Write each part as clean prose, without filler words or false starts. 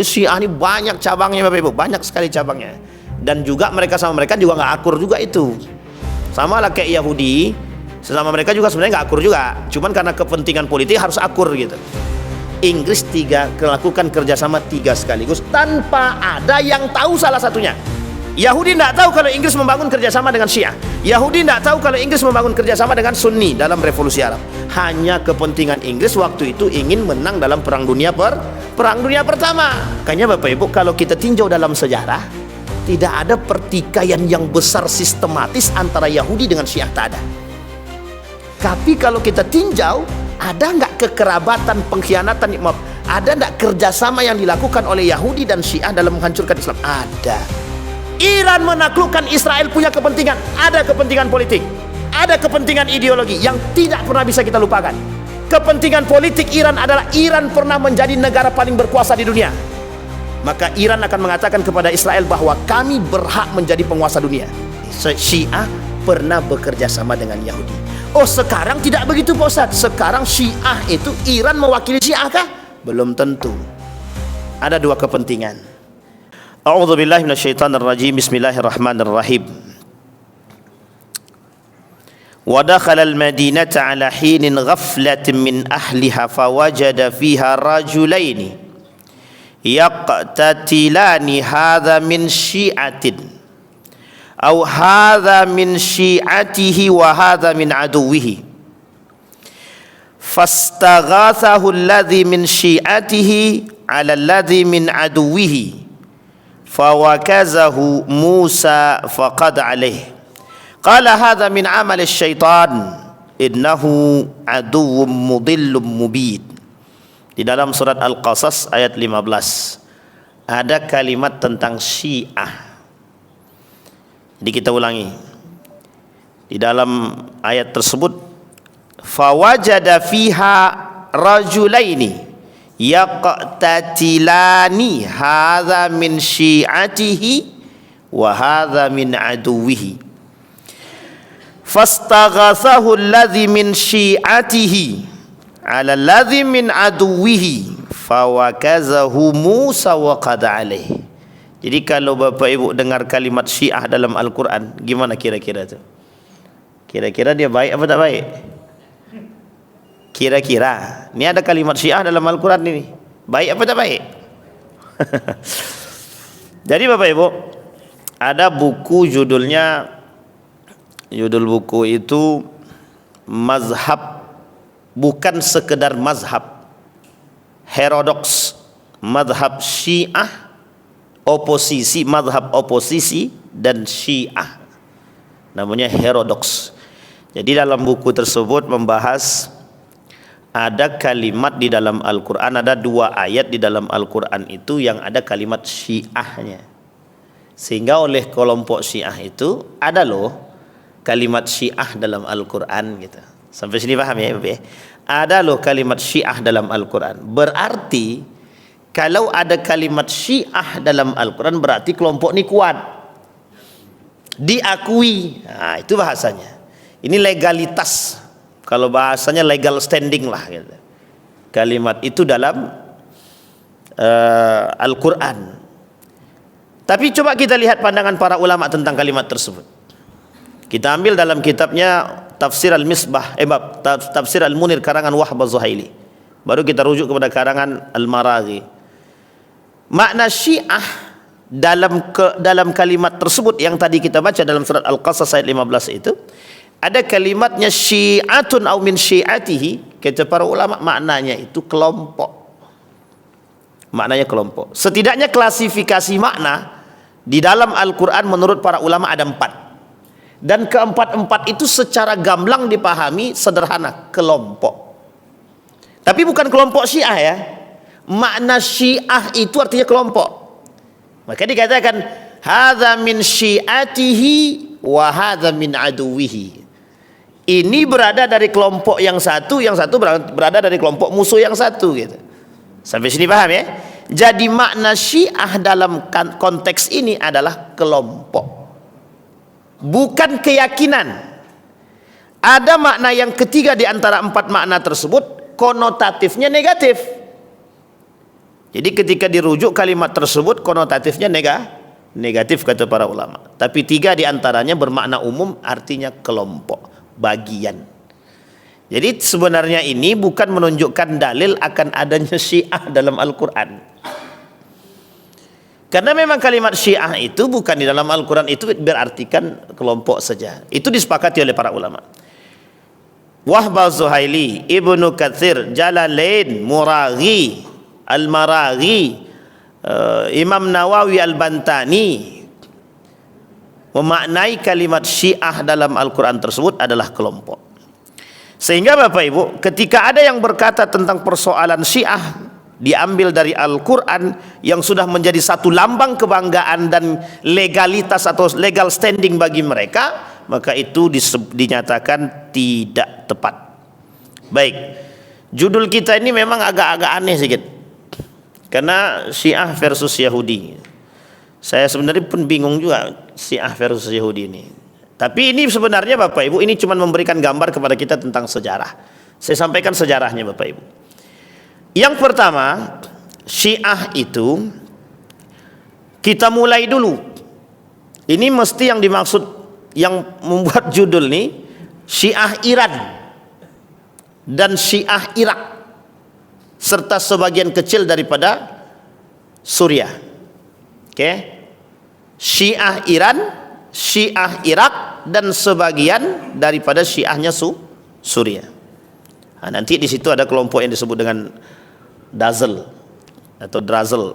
Syiah ini banyak cabangnya Bapak Ibu, banyak sekali cabangnya. Dan juga mereka sama mereka juga nggak akur juga itu. Sama lah kayak Yahudi, sesama mereka juga sebenarnya nggak akur juga. Cuman karena kepentingan politik harus akur gitu. Inggris melakukan kerjasama 3 sekaligus tanpa ada yang tahu salah satunya. Yahudi tidak tahu kalau Inggris membangun kerjasama dengan Syiah. Yahudi tidak tahu kalau Inggris membangun kerjasama dengan Sunni dalam revolusi Arab. Hanya kepentingan Inggris waktu itu ingin menang dalam Perang Dunia Pertama. Makanya Bapak Ibu, kalau kita tinjau dalam sejarah, tidak ada pertikaian yang besar sistematis antara Yahudi dengan Syiah, tak ada. Tapi kalau kita tinjau, ada nggak kekerabatan, pengkhianatan, ada nggak kerjasama yang dilakukan oleh Yahudi dan Syiah dalam menghancurkan Islam? Ada. Iran menaklukkan Israel punya kepentingan, ada kepentingan politik, ada kepentingan ideologi yang tidak pernah bisa kita lupakan. Kepentingan politik Iran adalah Iran pernah menjadi negara paling berkuasa di dunia. Maka Iran akan mengatakan kepada Israel bahwa kami berhak menjadi penguasa dunia. Syiah pernah bekerja sama dengan Yahudi. Oh, sekarang tidak begitu Pak Ustaz. Sekarang Syiah itu Iran mewakili Syiah kah? Belum tentu. Ada 2 kepentingan. A'udzubillahi minasyaitonirrajim. Bismillahirrahmanirrahim. Wa dakhala al-madinata 'ala hinin ghaflatin min ahliha fawajada fiha rajulaini yaqtatilani hadha min syi'atin aw hadha min syi'atihi wa hadha min aduwwihi fastaghathahu alladhi min syi'atihi 'ala alladhi min aduwwihi fawakazahu Musa faqad alaih qala hadha min amali syaitan innahu aduwwum mudillum mubin. Di dalam surat Al-Qasas ayat 15 ada kalimat tentang Syiah. Jadi kita ulangi. Di dalam ayat tersebut, fawajada fiha rajulaini yaqtatilani hadza min syi'atihi wa hadza min aduwwihi fastaghathahu alladhi min syi'atihi 'ala alladhi min aduwwihi fawakazahu Musa wa qada alaih. Jadi kalau Bapak Ibu dengar kalimat Syiah dalam Al-Quran, gimana kira-kira tuh? Kira-kira dia baik apa tak baik? Kira-kira ini ada kalimat Syiah dalam Al-Quran ini, baik apa tak baik? Jadi Bapak Ibu, ada buku judul buku itu Mazhab, bukan sekedar mazhab, heterodoks, mazhab Syiah, oposisi, mazhab oposisi dan Syiah, namanya heterodoks. Jadi dalam buku tersebut membahas ada kalimat di dalam Al-Quran, ada 2 ayat di dalam Al-Quran itu yang ada kalimat Syiahnya, sehingga oleh kelompok Syiah itu ada loh kalimat Syiah dalam Al-Quran gitu. Sampai sini paham ya Bapak? Ada loh kalimat Syiah dalam Al-Quran. Berarti kalau ada kalimat Syiah dalam Al-Quran berarti kelompok ini kuat, diakui. Nah, itu bahasanya. Ini legalitas. Kalau bahasanya legal standing lah gitu. Kalimat itu dalam Al-Quran. Tapi coba kita lihat pandangan para ulama tentang kalimat tersebut. Kita ambil dalam kitabnya Tafsir Al-Misbah, Tafsir Al-Munir karangan Wahb Az-Zuhaili. Baru kita rujuk kepada karangan Al-Maraghi. Makna Syiah dalam kalimat tersebut yang tadi kita baca dalam surat Al-Qasas ayat 15 itu, ada kalimatnya syi'atun au min syi'atihi. Kata para ulama maknanya itu kelompok. Maknanya kelompok. Setidaknya klasifikasi makna di dalam Al-Quran menurut para ulama ada 4. Dan keempat-empat itu secara gamblang dipahami sederhana, kelompok. Tapi bukan kelompok Syiah ya. Makna Syiah itu artinya kelompok. Maka dikatakan hadza min syi'atihi wa hadza min aduwwihi. Ini berada dari kelompok yang satu berada dari kelompok musuh yang satu gitu. Sampai sini paham ya? Jadi makna Syiah dalam konteks ini adalah kelompok, bukan keyakinan. Ada makna yang ketiga di antara 4 makna tersebut, konotatifnya negatif. Jadi ketika dirujuk kalimat tersebut konotatifnya negatif kata para ulama. Tapi 3 diantaranya bermakna umum, artinya kelompok, bagian. Jadi sebenarnya ini bukan menunjukkan dalil akan adanya Syiah dalam Al-Quran. Karena memang kalimat Syiah itu bukan di dalam Al-Quran itu berartikan kelompok saja. Itu disepakati oleh para ulama. Wahb Az-Zuhaili, Ibnu Katsir, Jalalain, Muraghi, Al-Maraghi, Imam Nawawi Al-Bantani memaknai kalimat Syiah dalam Al-Quran tersebut adalah kelompok. Sehingga Bapak Ibu, ketika ada yang berkata tentang persoalan Syiah diambil dari Al-Quran yang sudah menjadi satu lambang kebanggaan dan legalitas atau legal standing bagi mereka, maka itu dinyatakan tidak tepat. Baik, judul kita ini memang agak-agak aneh sedikit, karena Syiah versus Yahudi. Saya sebenarnya pun bingung juga Syiah versus Yahudi ini. Tapi ini sebenarnya Bapak Ibu, ini cuma memberikan gambar kepada kita tentang sejarah. Saya sampaikan sejarahnya Bapak Ibu. Yang pertama, Syiah itu kita mulai dulu. Ini mesti yang dimaksud, yang membuat judul nih, Syiah Iran dan Syiah Irak, serta sebagian kecil daripada Suriah. Oke? Syiah Iran, Syiah Irak, dan sebagian daripada Syiahnya Suriah. Nah, nanti di situ ada kelompok yang disebut dengan Dazel atau Drazel,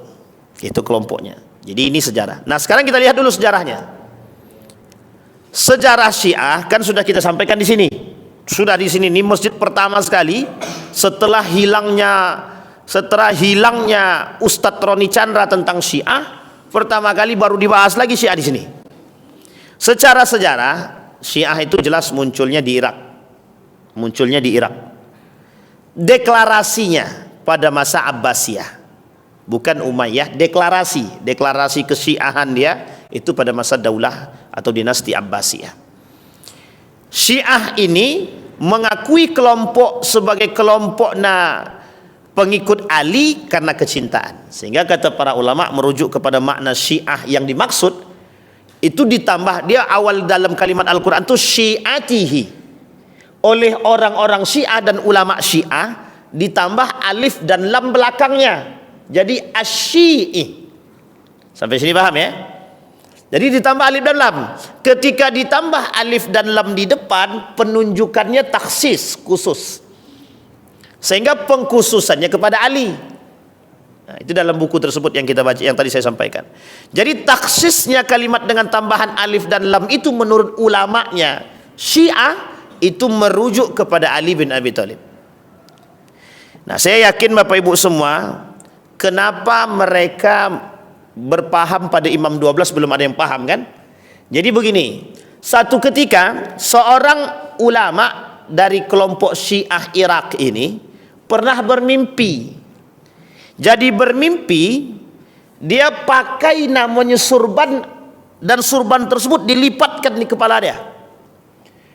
itu kelompoknya. Jadi ini sejarah. Nah, sekarang kita lihat dulu sejarahnya. Sejarah Syiah kan sudah kita sampaikan di sini. Sudah di sini, ini masjid pertama sekali setelah hilangnya Ustadz Roni Chandra tentang Syiah, pertama kali baru dibahas lagi Syiah di sini. Secara sejarah, Syiah itu jelas munculnya di Irak. Munculnya di Irak. Deklarasinya pada masa Abbasiyah, bukan Umayyah. Deklarasi kesyiahan dia itu pada masa daulah atau dinasti Abbasiyah. Syiah ini mengakui kelompok sebagai kelompok pengikut Ali karena kecintaan. Sehingga kata para ulama merujuk kepada makna Syiah yang dimaksud itu ditambah, dia awal dalam kalimat Al-Quran itu syiatihi, oleh orang-orang Syiah dan ulama Syiah, ditambah alif dan lam belakangnya, jadi asyi'i. Sampai sini paham ya? Jadi ditambah alif dan lam. Ketika ditambah alif dan lam di depan, penunjukannya taksis, khusus, sehingga pengkhususannya kepada Ali. Nah, itu dalam buku tersebut yang kita baca, yang tadi saya sampaikan. Jadi taksisnya kalimat dengan tambahan alif dan lam itu menurut ulamanya Syiah itu merujuk kepada Ali bin Abi Thalib. Nah, saya yakin Bapak Ibu semua, kenapa mereka berpaham pada Imam 12 belum ada yang paham kan? Jadi begini, satu ketika seorang ulama dari kelompok Syiah Irak ini pernah bermimpi. Jadi bermimpi dia pakai namanya surban, dan surban tersebut dilipatkan di kepala dia.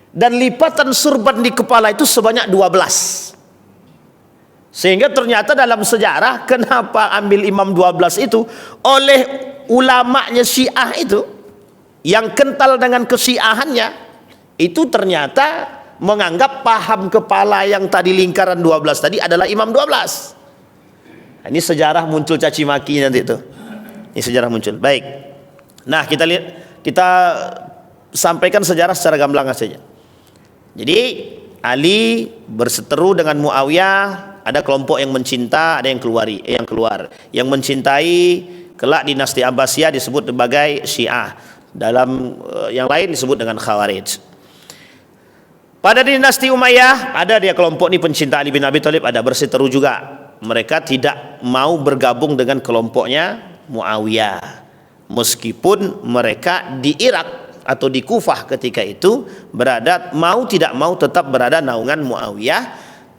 Dan lipatan surban di kepala itu sebanyak 12. Sehingga ternyata dalam sejarah kenapa ambil Imam 12 itu, oleh ulamanya Syiah itu yang kental dengan kesyiahannya itu ternyata menganggap paham kepala yang tadi lingkaran 12 tadi adalah Imam 12. Nah, ini sejarah muncul caci maki nanti itu. Ini sejarah muncul. Baik. Nah, kita lihat, kita sampaikan sejarah secara gamblang saja. Jadi Ali berseteru dengan Muawiyah, ada kelompok yang mencinta, ada yang keluar. Yang mencintai kelak dinasti Abbasiyah disebut sebagai Syiah. Dalam yang lain disebut dengan Khawarij. Pada dinasti Umayyah ada dia kelompok ini pencinta Ali bin Abi Thalib, ada berseteru juga. Mereka tidak mau bergabung dengan kelompoknya Muawiyah, meskipun mereka di Irak atau di Kufah ketika itu berada, mau tidak mau tetap berada naungan Muawiyah,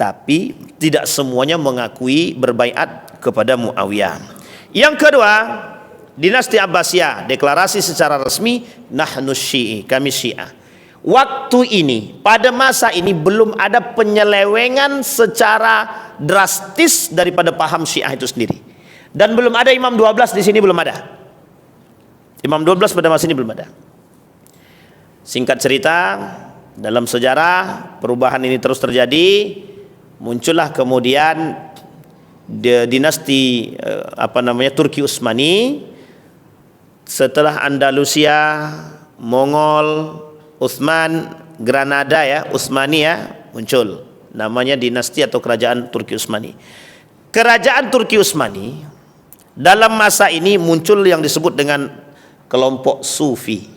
tapi tidak semuanya mengakui berbaiat kepada Muawiyah. Yang kedua, dinasti Abbasiyah deklarasi secara resmi, nahnu Syi'i, kami Syiah. Waktu ini, pada masa ini belum ada penyelewengan secara drastis daripada paham Syiah itu sendiri. Dan belum ada Imam 12 di sini, belum ada. Imam 12 pada masa ini belum ada. Singkat cerita, dalam sejarah perubahan ini terus terjadi, muncullah kemudian dinasti Turki Utsmani. Setelah Andalusia, Mongol, Utsman, Granada ya, Utsmani ya, muncul. Namanya dinasti atau kerajaan Turki Utsmani. Kerajaan Turki Utsmani dalam masa ini muncul yang disebut dengan kelompok Sufi.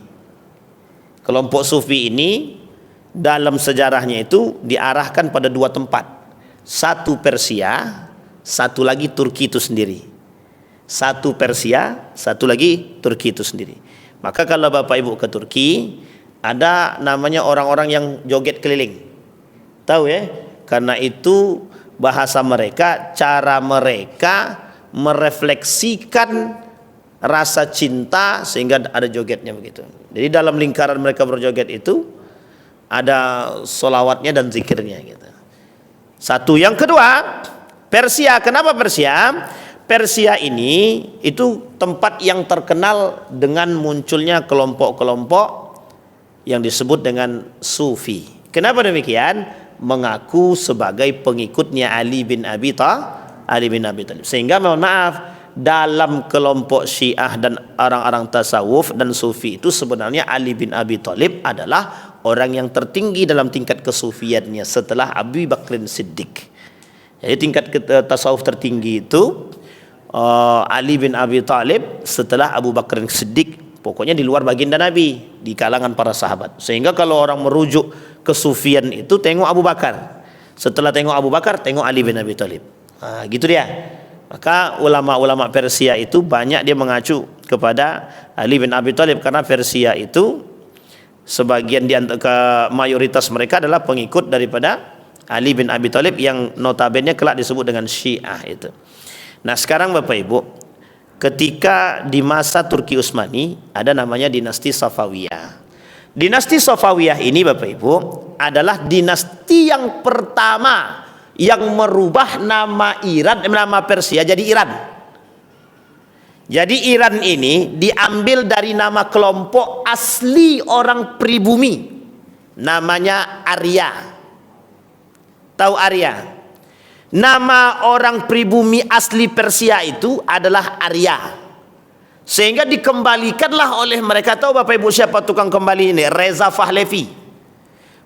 Kelompok Sufi ini dalam sejarahnya itu diarahkan pada dua tempat. Satu Persia, satu lagi Turki itu sendiri. Satu Persia, satu lagi Turki itu sendiri. Maka kalau Bapak Ibu ke Turki, ada namanya orang-orang yang joget keliling. Tahu ya? Karena itu bahasa mereka, cara mereka merefleksikan rasa cinta sehingga ada jogetnya begitu. Jadi dalam lingkaran mereka berjoget itu ada solawatnya dan zikirnya gitu. Satu. Yang kedua, Persia. Kenapa Persia? Persia ini itu tempat yang terkenal dengan munculnya kelompok-kelompok yang disebut dengan Sufi. Kenapa demikian? Mengaku sebagai pengikutnya Ali bin Abi Thalib. Sehingga mohon maaf, dalam kelompok Syiah dan orang-orang tasawuf dan Sufi itu sebenarnya Ali bin Abi Thalib adalah orang yang tertinggi dalam tingkat kesufiannya setelah Abu Bakr Siddiq. Jadi tingkat tasawuf tertinggi itu Ali bin Abi Thalib setelah Abu Bakar Siddiq, pokoknya di luar baginda Nabi, di kalangan para sahabat. Sehingga kalau orang merujuk kesufian itu tengok Abu Bakar, setelah tengok Abu Bakar tengok Ali bin Abi Thalib. Gitu dia. Maka ulama-ulama Persia itu banyak dia mengacu kepada Ali bin Abi Thalib, karena Persia itu sebagian ke mayoritas mereka adalah pengikut daripada Ali bin Abi Thalib yang notabene kelak disebut dengan Syiah itu. Nah sekarang Bapak Ibu, ketika di masa Turki Utsmani ada namanya dinasti Safawiyah. Dinasti Safawiyah ini Bapak Ibu adalah dinasti yang pertama yang merubah nama Iran, nama Persia jadi Iran. Jadi Iran ini diambil dari nama kelompok asli orang pribumi, namanya Arya. Tahu Arya? Nama orang pribumi asli Persia itu adalah Arya. Sehingga dikembalikanlah oleh mereka. Tahu Bapak Ibu siapa tukang kembali ini? Reza Pahlavi.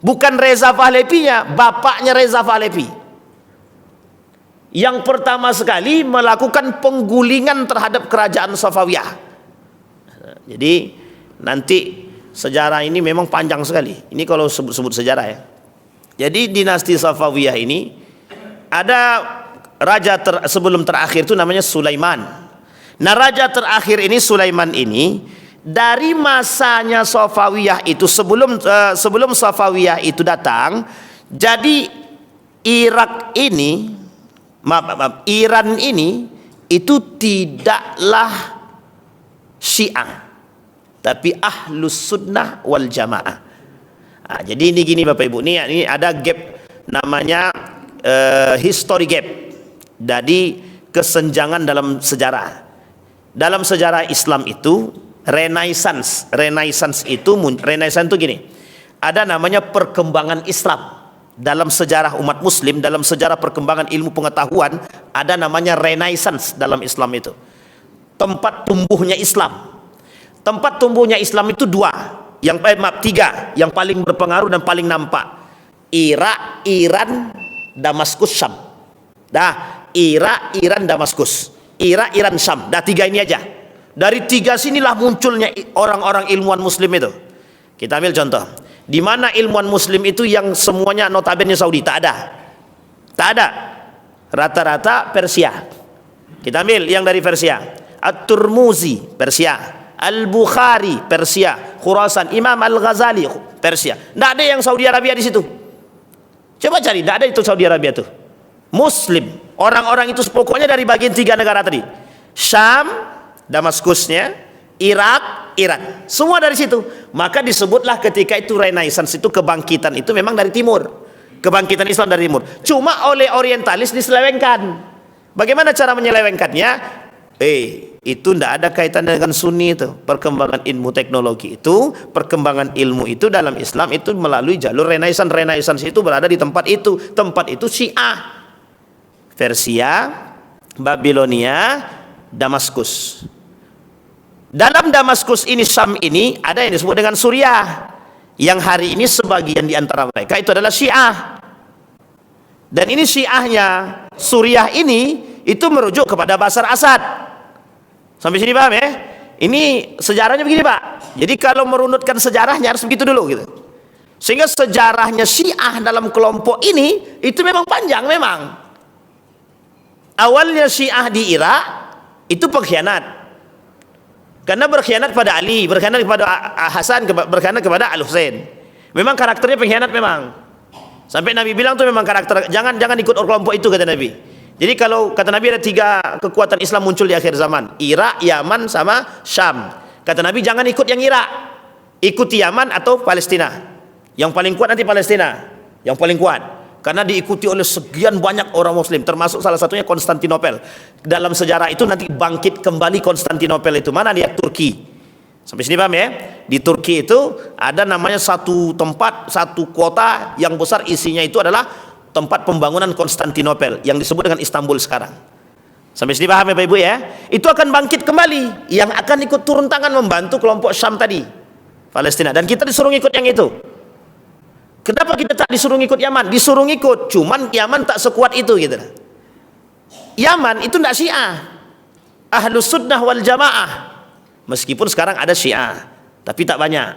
Bukan Reza Pahlavinya, bapaknya Reza Pahlavi, yang pertama sekali melakukan penggulingan terhadap kerajaan Safawiyah. Jadi nanti sejarah ini memang panjang sekali. Ini kalau sebut sejarah ya. Jadi dinasti Safawiyah ini ada raja sebelum terakhir itu namanya Sulaiman. Nah raja terakhir ini Sulaiman ini dari masanya Safawiyah itu sebelum Safawiyah itu datang, jadi Irak ini Iran ini itu tidaklah Syiah, tapi Ahlus Sunnah wal Jamaah. Jadi ini gini Bapak Ibu, ini ada gap namanya history gap. Jadi kesenjangan dalam sejarah. Dalam sejarah Islam itu Renaissance itu gini. Ada namanya perkembangan Islam. Dalam sejarah umat muslim, dalam sejarah perkembangan ilmu pengetahuan, ada namanya Renaissance dalam Islam itu. Tempat tumbuhnya Islam. Tempat tumbuhnya Islam itu tiga yang paling berpengaruh dan paling nampak. Irak, Iran, Damaskus, Syam. Irak, Iran, Damaskus. Irak, Iran, Syam. Tiga ini aja. Dari tiga sinilah munculnya orang-orang ilmuwan muslim itu. Kita ambil contoh. Di mana ilmuwan muslim itu yang semuanya notabene Saudi? Tak ada. Rata-rata Persia. Kita ambil yang dari Persia. At-Turmuzi, Persia. Al-Bukhari, Persia. Khurasan, Imam Al-Ghazali, Persia. Tidak ada yang Saudi Arabia di situ. Coba cari, tidak ada itu Saudi Arabia tuh. Muslim. Orang-orang itu pokoknya dari bagian tiga negara tadi. Syam, Damaskusnya, Irak, Iran, semua dari situ. Maka disebutlah ketika itu Renaissance itu kebangkitan itu memang dari timur. Kebangkitan Islam dari timur. Cuma oleh orientalis diselewengkan. Bagaimana cara menyelewengkannya? Itu tidak ada kaitannya dengan Sunni itu. Perkembangan ilmu teknologi itu, perkembangan ilmu itu dalam Islam itu melalui jalur Renaissance. Renaissance itu berada di tempat itu. Tempat itu Syiah, Persia, Babilonia, Damaskus. Dalam Damaskus ini, Syam ini, ada yang disebut dengan Suriah, yang hari ini sebagian di antara mereka itu adalah Syiah. Dan ini Syiahnya Suriah ini itu merujuk kepada Bashar Assad. Sampai sini paham ya? Ini sejarahnya begini Pak. Jadi kalau merunutkan sejarahnya harus begitu dulu gitu. Sehingga sejarahnya Syiah dalam kelompok ini itu memang panjang memang. Awalnya Syiah di Irak itu pengkhianat. Karena berkhianat pada Ali, berkhianat kepada Hasan, berkhianat kepada Al-Husain. Memang karakternya pengkhianat memang. Sampai Nabi bilang tuh memang karakter, jangan ikut kelompok itu kata Nabi. Jadi kalau kata Nabi ada 3 kekuatan Islam muncul di akhir zaman, Irak, Yaman, sama Syam. Kata Nabi jangan ikut yang Irak, ikuti Yaman atau Palestina. Yang paling kuat nanti Palestina, yang paling kuat. Karena diikuti oleh sekian banyak orang Muslim, termasuk salah satunya Konstantinopel. Dalam sejarah itu nanti bangkit kembali Konstantinopel itu, mana dia? Turki. Sampai sini paham ya? Di Turki itu ada namanya satu tempat, satu kota yang besar isinya itu adalah tempat pembangunan Konstantinopel yang disebut dengan Istanbul sekarang. Sampai sini paham ya Bapak Ibu ya? Itu akan bangkit kembali, yang akan ikut turun tangan membantu kelompok Syam tadi, Palestina. Dan kita disuruh ikut yang itu. Kenapa kita tak disuruh ikut Yaman? Disuruh ikut, cuman Yaman tak sekuat itu gitu. Yaman itu tidak Syiah, Ahlus Sunnah wal Jamaah. Meskipun sekarang ada Syiah, tapi tak banyak.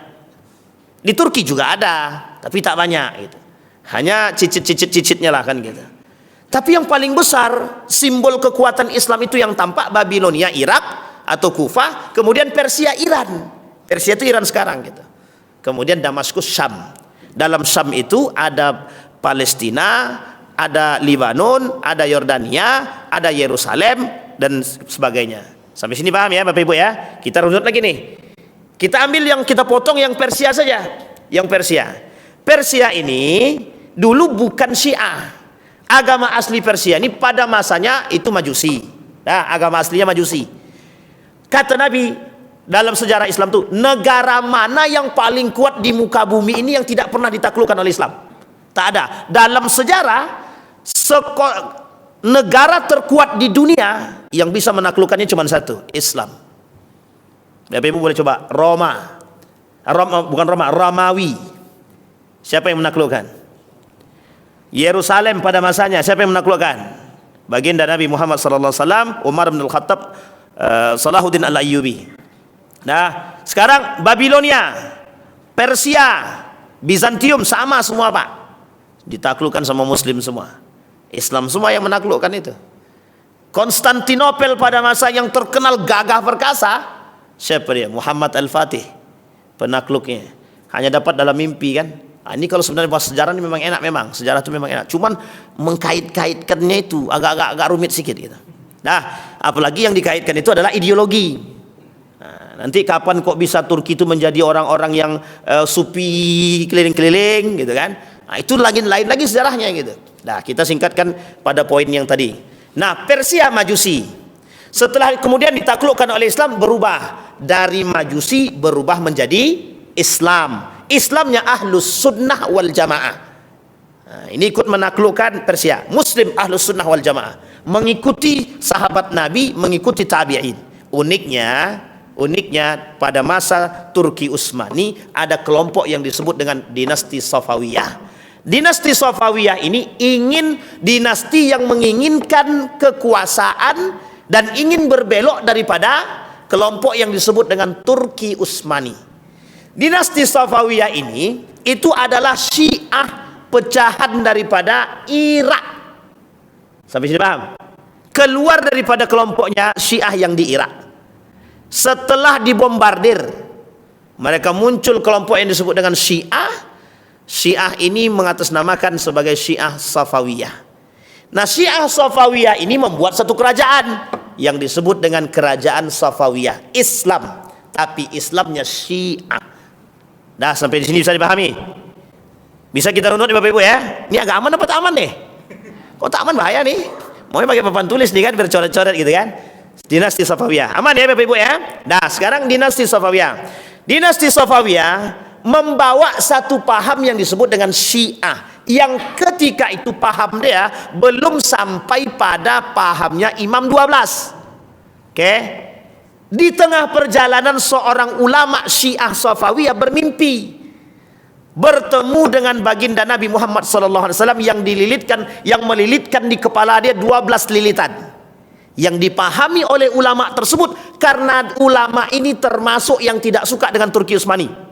Di Turki juga ada, tapi tak banyak gitu. Hanya cicit-cicitnya lah kan gitu. Tapi yang paling besar simbol kekuatan Islam itu yang tampak Babilonia, Irak atau Kufah, kemudian Persia, Iran. Persia itu Iran sekarang gitu. Kemudian Damaskus, Syam. Dalam Syam itu ada Palestina, ada Libanon, ada Yordania, ada Yerusalem dan sebagainya. Sampai sini paham ya Bapak Ibu ya? Kita runut lagi nih. Kita ambil yang kita potong yang Persia saja. Yang Persia. Persia ini dulu bukan Syiah. Agama asli Persia ini pada masanya itu Majusi. Nah, agama aslinya Majusi. Kata Nabi dalam sejarah Islam tuh, negara mana yang paling kuat di muka bumi ini yang tidak pernah ditaklukkan oleh Islam? Tak ada. Dalam sejarah negara terkuat di dunia yang bisa menaklukkannya cuma satu, Islam. Bapak Ibu boleh coba bukan Roma, Romawi. Siapa yang menaklukkan? Yerusalem pada masanya siapa yang menaklukkan? Baginda Nabi Muhammad sallallahu alaihi wasallam, Umar bin Al-Khattab, Salahuddin Al-Ayyubi. Nah, sekarang Babilonia, Persia, Bizantium sama semua Pak. Ditaklukkan sama Muslim semua. Islam semua yang menaklukkan itu. Konstantinopel pada masa yang terkenal gagah perkasa, siapa dia? Muhammad Al-Fatih, penakluknya. Hanya dapat dalam mimpi kan. Nah, ini kalau sebenarnya bahas sejarah ini memang enak, memang sejarah itu memang enak. Cuman mengkait-kaitkannya itu agak rumit sedikit gitu. Nah, apalagi yang dikaitkan itu adalah ideologi. Nah, nanti kapan kok bisa Turki itu menjadi orang-orang yang sufi keliling-keliling gitu kan? Nah, itu lain lagi sejarahnya gitu. Nah, kita singkatkan pada poin yang tadi. Nah, Persia Majusi. Setelah kemudian ditaklukkan oleh Islam, berubah dari Majusi berubah menjadi Islam. Islamnya Ahlus Sunnah wal Jamaah. Nah, ini ikut menaklukkan Persia. Muslim Ahlus Sunnah wal Jamaah, mengikuti sahabat Nabi, mengikuti tabi'in. Uniknya pada masa Turki Utsmani ada kelompok yang disebut dengan dinasti Safawiyah. Dinasti Safawiyah ini dinasti yang menginginkan kekuasaan dan ingin berbelok daripada kelompok yang disebut dengan Turki Utsmani. Dinasti Safawiyah ini itu adalah Syiah pecahan daripada Irak. Sampai sini paham? Keluar daripada kelompoknya Syiah yang di Irak. Setelah dibombardir, mereka muncul kelompok yang disebut dengan Syiah. Syiah ini mengatasnamakan sebagai Syiah Safawiyah. Nah, Syiah Safawiyah ini membuat satu kerajaan yang disebut dengan kerajaan Safawiyah, Islam, tapi Islamnya Syiah. Nah, sampai di sini bisa dipahami? Bisa kita runut Bapak Ibu ya? Ini agak aman apa tak aman nih? Kok tak aman, bahaya nih. Mau pakai papan tulis nih kan, biar coret-coret gitu kan? Dinasti Safawiyah. Aman ya Bapak Ibu ya? Nah, sekarang dinasti Safawiyah. Dinasti Safawiyah membawa satu paham yang disebut dengan Syiah, yang ketika itu paham dia belum sampai pada pahamnya Imam 12. Oke? Di tengah perjalanan seorang ulama Syiah Safawiyah bermimpi bertemu dengan baginda Nabi Muhammad SAW yang melilitkan di kepala dia 12 lilitan, yang dipahami oleh ulama tersebut karena ulama ini termasuk yang tidak suka dengan Turki Utsmani.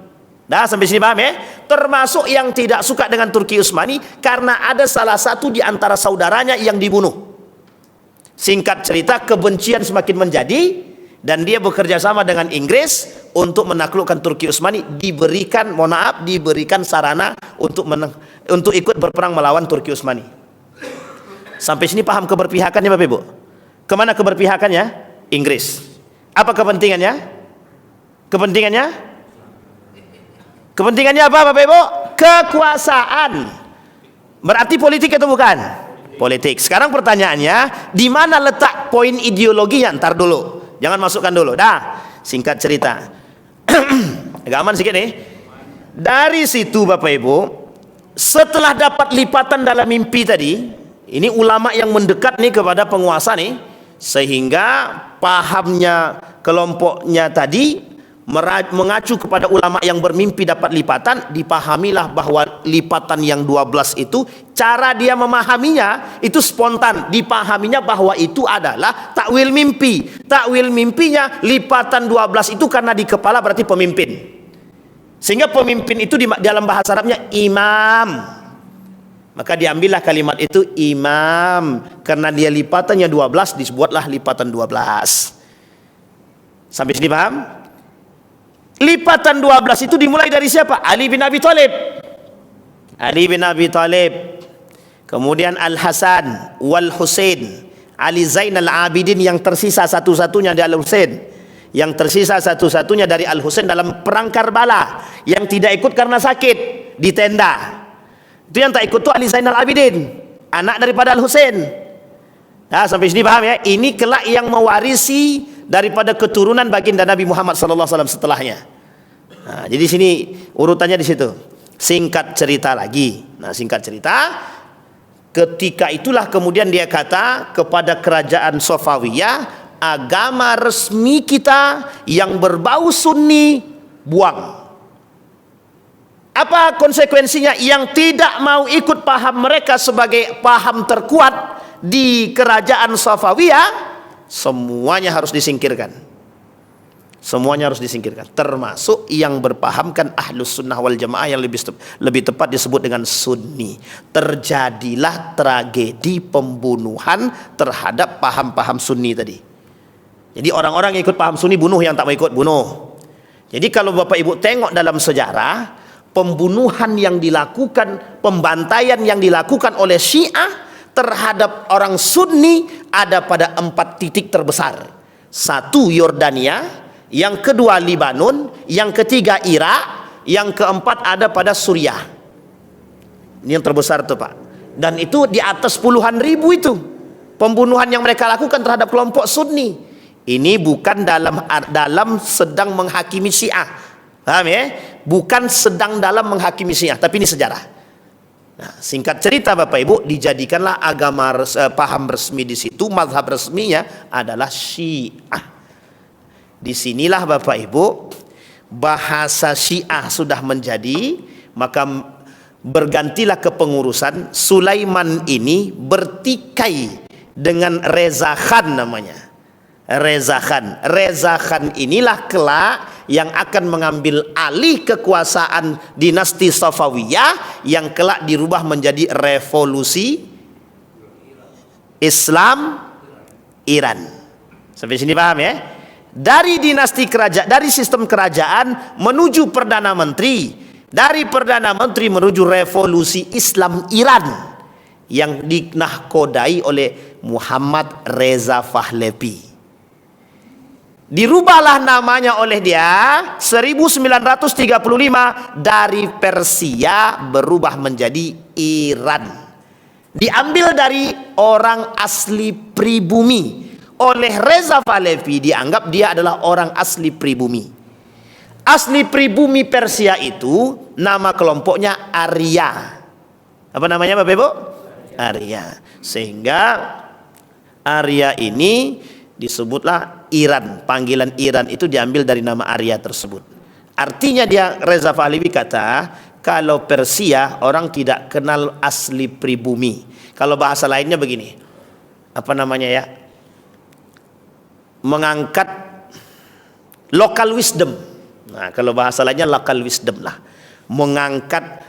Dah sampai sini paham ya? Termasuk yang tidak suka dengan Turki Utsmani karena ada salah satu di antara saudaranya yang dibunuh. Singkat cerita, kebencian semakin menjadi dan dia bekerja sama dengan Inggris untuk menaklukkan Turki Utsmani, diberikan sarana untuk ikut berperang melawan Turki Utsmani. Sampai sini paham keberpihakannya Bapak Ibu? Kemana keberpihakannya? Inggris. Apa kepentingannya? Kepentingannya apa Bapak Ibu? Kekuasaan. Berarti politik atau bukan? Politik. Sekarang pertanyaannya, di mana letak poin ideologinya? Ntar dulu, jangan masukkan dulu. Dah, singkat cerita. Agak aman sedikit nih. Dari situ Bapak Ibu, setelah dapat lipatan dalam mimpi tadi, ini ulama yang mendekat nih kepada penguasa nih, sehingga pahamnya kelompoknya tadi mengacu kepada ulama yang bermimpi dapat lipatan. Dipahamilah bahwa lipatan yang 12 itu, cara dia memahaminya itu spontan. Dipahaminya bahwa itu adalah takwil mimpi. Takwil mimpinya lipatan 12 itu karena di kepala berarti pemimpin, sehingga pemimpin itu dalam bahasa Arabnya imam. Maka diambillah kalimat itu imam, karena dia lipatannya 12 disebutlah lipatan 12. Sampai sini paham? Lipatan 12 itu dimulai dari siapa? Ali bin Abi Thalib. Ali bin Abi Thalib. Kemudian Al-Hasan wal Husain, Ali Zainal Abidin yang tersisa satu-satunya dari Al-Husain, yang tersisa satu-satunya dari Al-Husain dalam perang Karbala, yang tidak ikut karena sakit di tenda. Itu yang tak ikut tuh Ali Zainal Abidin, anak daripada Al-Husain. Nah, sampai sini paham ya? Ini kelak yang mewarisi daripada keturunan baginda Nabi Muhammad SAW setelahnya. Nah, jadi sini urutannya di situ. Singkat cerita lagi. Nah, singkat cerita, ketika itulah kemudian dia kata kepada kerajaan Safawiyah, agama resmi kita yang berbau Sunni buang. Apa konsekuensinya? Yang tidak mau ikut paham mereka sebagai paham terkuat di kerajaan Safawiyah, semuanya harus disingkirkan. Semuanya harus disingkirkan, termasuk yang berpahamkan Ahlus Sunnah wal Jamaah yang lebih tepat disebut dengan Sunni. Terjadilah tragedi pembunuhan terhadap paham-paham Sunni tadi. Jadi orang-orang yang ikut paham Sunni bunuh, yang tak mau ikut bunuh. Jadi kalau Bapak Ibu tengok dalam sejarah, pembunuhan yang dilakukan, pembantaian yang dilakukan oleh Syiah terhadap orang Sunni ada pada 4 titik terbesar. 1 Yordania, yang kedua Libanon, yang ketiga Irak, yang keempat ada pada Suriah. Ini yang terbesar tuh Pak. Dan itu di atas puluhan ribu itu pembunuhan yang mereka lakukan terhadap kelompok Sunni. Ini bukan dalam sedang menghakimi Syiah, paham ya? Bukan sedang dalam menghakimi Syiah, tapi ini sejarah. Nah, singkat cerita Bapak Ibu, dijadikanlah agama paham resmi di situ, mazhab resminya adalah Syiah. Disinilah Bapak Ibu, bahasa Syiah sudah menjadi, maka bergantilah kepengurusan. Sulaiman ini bertikai dengan Reza Khan namanya. Reza Khan inilah kelak yang akan mengambil alih kekuasaan dinasti Safawiyah yang kelak dirubah menjadi revolusi Islam Iran. Sampai sini paham ya? Dari dinasti kerajaan, dari sistem kerajaan menuju perdana menteri, dari perdana menteri menuju revolusi Islam Iran yang dinahkodai oleh Muhammad Reza Pahlavi. Dirubahlah namanya oleh dia 1935, dari Persia berubah menjadi Iran. Diambil dari orang asli pribumi, oleh Reza Pahlavi dianggap dia adalah orang asli pribumi. Asli pribumi Persia itu nama kelompoknya Arya. Apa namanya Bapak Ibu? Arya. Sehingga Arya ini disebutlah Iran. Panggilan Iran itu diambil dari nama Arya tersebut. Artinya dia, Reza Pahlavi kata, kalau Persia orang tidak kenal asli pribumi. Kalau bahasa lainnya begini, apa namanya ya, mengangkat local wisdom. Nah, kalau bahasa lainnya local wisdom lah, mengangkat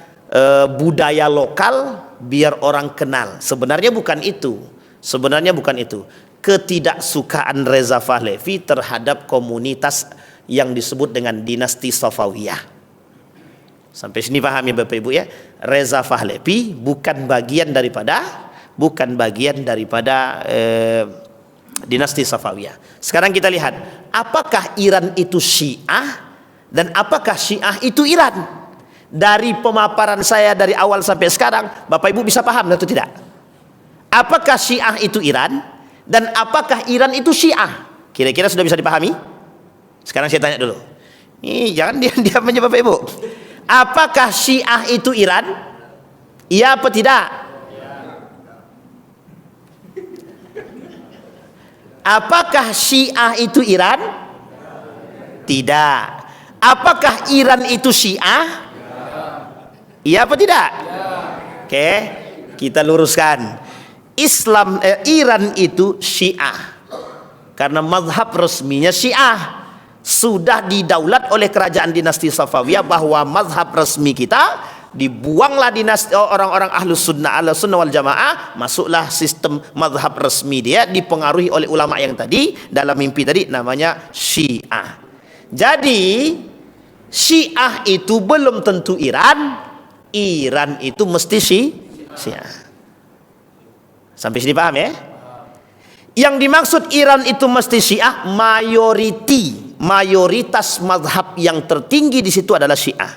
budaya lokal biar orang kenal. Sebenarnya bukan itu. Sebenarnya bukan itu. Ketidaksukaan Reza Pahlavi terhadap komunitas yang disebut dengan dinasti Safawiyah. Sampai sini paham ya Bapak Ibu ya? Reza Pahlavi bukan bagian daripada dinasti Safawiyah. Sekarang kita lihat, apakah Iran itu Syiah dan apakah Syiah itu Iran? Dari pemaparan saya dari awal sampai sekarang, Bapak Ibu bisa paham atau tidak? Apakah Syiah itu Iran dan apakah Iran itu Syiah? Kira-kira sudah bisa dipahami? Sekarang saya tanya dulu. Ini jangan diam aja Bapak Ibu. Apakah Syiah itu Iran? Iya apa tidak? Apakah Syiah itu Iran? Tidak. Apakah Iran itu Syiah? Iya apa tidak? Oke, kita luruskan. Iran itu Syiah karena mazhab resminya Syiah. Sudah didaulat oleh kerajaan dinasti Safawiyah bahwa mazhab resmi kita dibuanglah dinasti orang-orang ahlus sunnah wal jamaah, masuklah sistem mazhab resmi dia dipengaruhi oleh ulama yang tadi dalam mimpi tadi namanya Syiah. Jadi Syiah itu belum tentu Iran, Iran itu mesti Syiah. Sampai sini paham ya? Yang dimaksud Iran itu mesti Syiah, mayoritas mazhab yang tertinggi di situ adalah Syiah.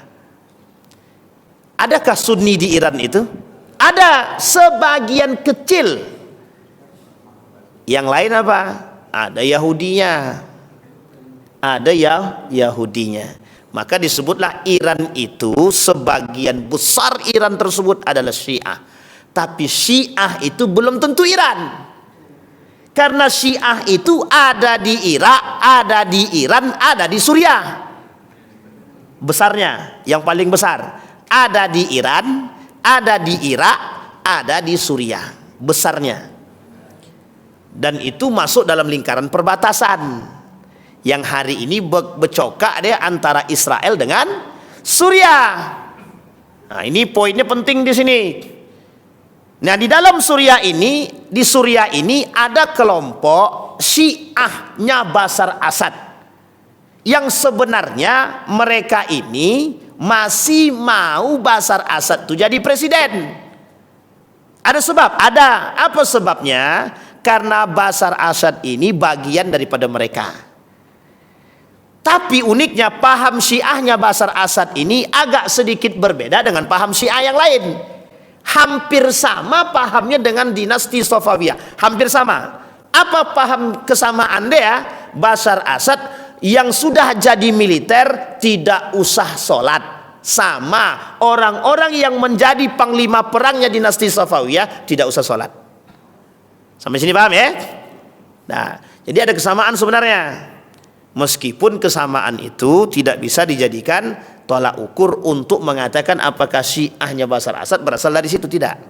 Adakah Sunni di Iran itu? Ada sebagian kecil. Yang lain apa? Ada Yahudinya. Ada Yahudinya. Maka disebutlah Iran itu sebagian besar Iran tersebut adalah Syiah. Tapi Syiah itu belum tentu Iran. Karena Syiah itu ada di Irak, ada di Iran, ada di Suriah. Besarnya, yang paling besar. Ada di Iran, ada di Irak, ada di Suriah. Besarnya. Dan itu masuk dalam lingkaran perbatasan. Yang hari ini bercokak dia antara Israel dengan Suriah. Nah, ini poinnya penting di sini. Nah, di dalam Suriah ini, di Suriah ini ada kelompok Syiahnya Bashar Assad yang sebenarnya mereka ini masih mau Bashar Assad itu jadi presiden. Ada sebab? Ada. Apa sebabnya? Karena Bashar Assad ini bagian daripada mereka. Tapi uniknya paham Syiahnya Bashar Assad ini agak sedikit berbeda dengan paham Syiah yang lain. Hampir sama pahamnya dengan dinasti Safawiyah. Hampir sama. Apa paham kesamaan dia? Bashar Assad yang sudah jadi militer tidak usah sholat. Sama orang-orang yang menjadi panglima perangnya dinasti Safawiyah tidak usah sholat. Sampai sini paham ya? Nah, jadi ada kesamaan sebenarnya. Meskipun kesamaan itu tidak bisa dijadikan tolak ukur untuk mengatakan apakah Syiahnya Bashar Assad berasal dari situ, tidak.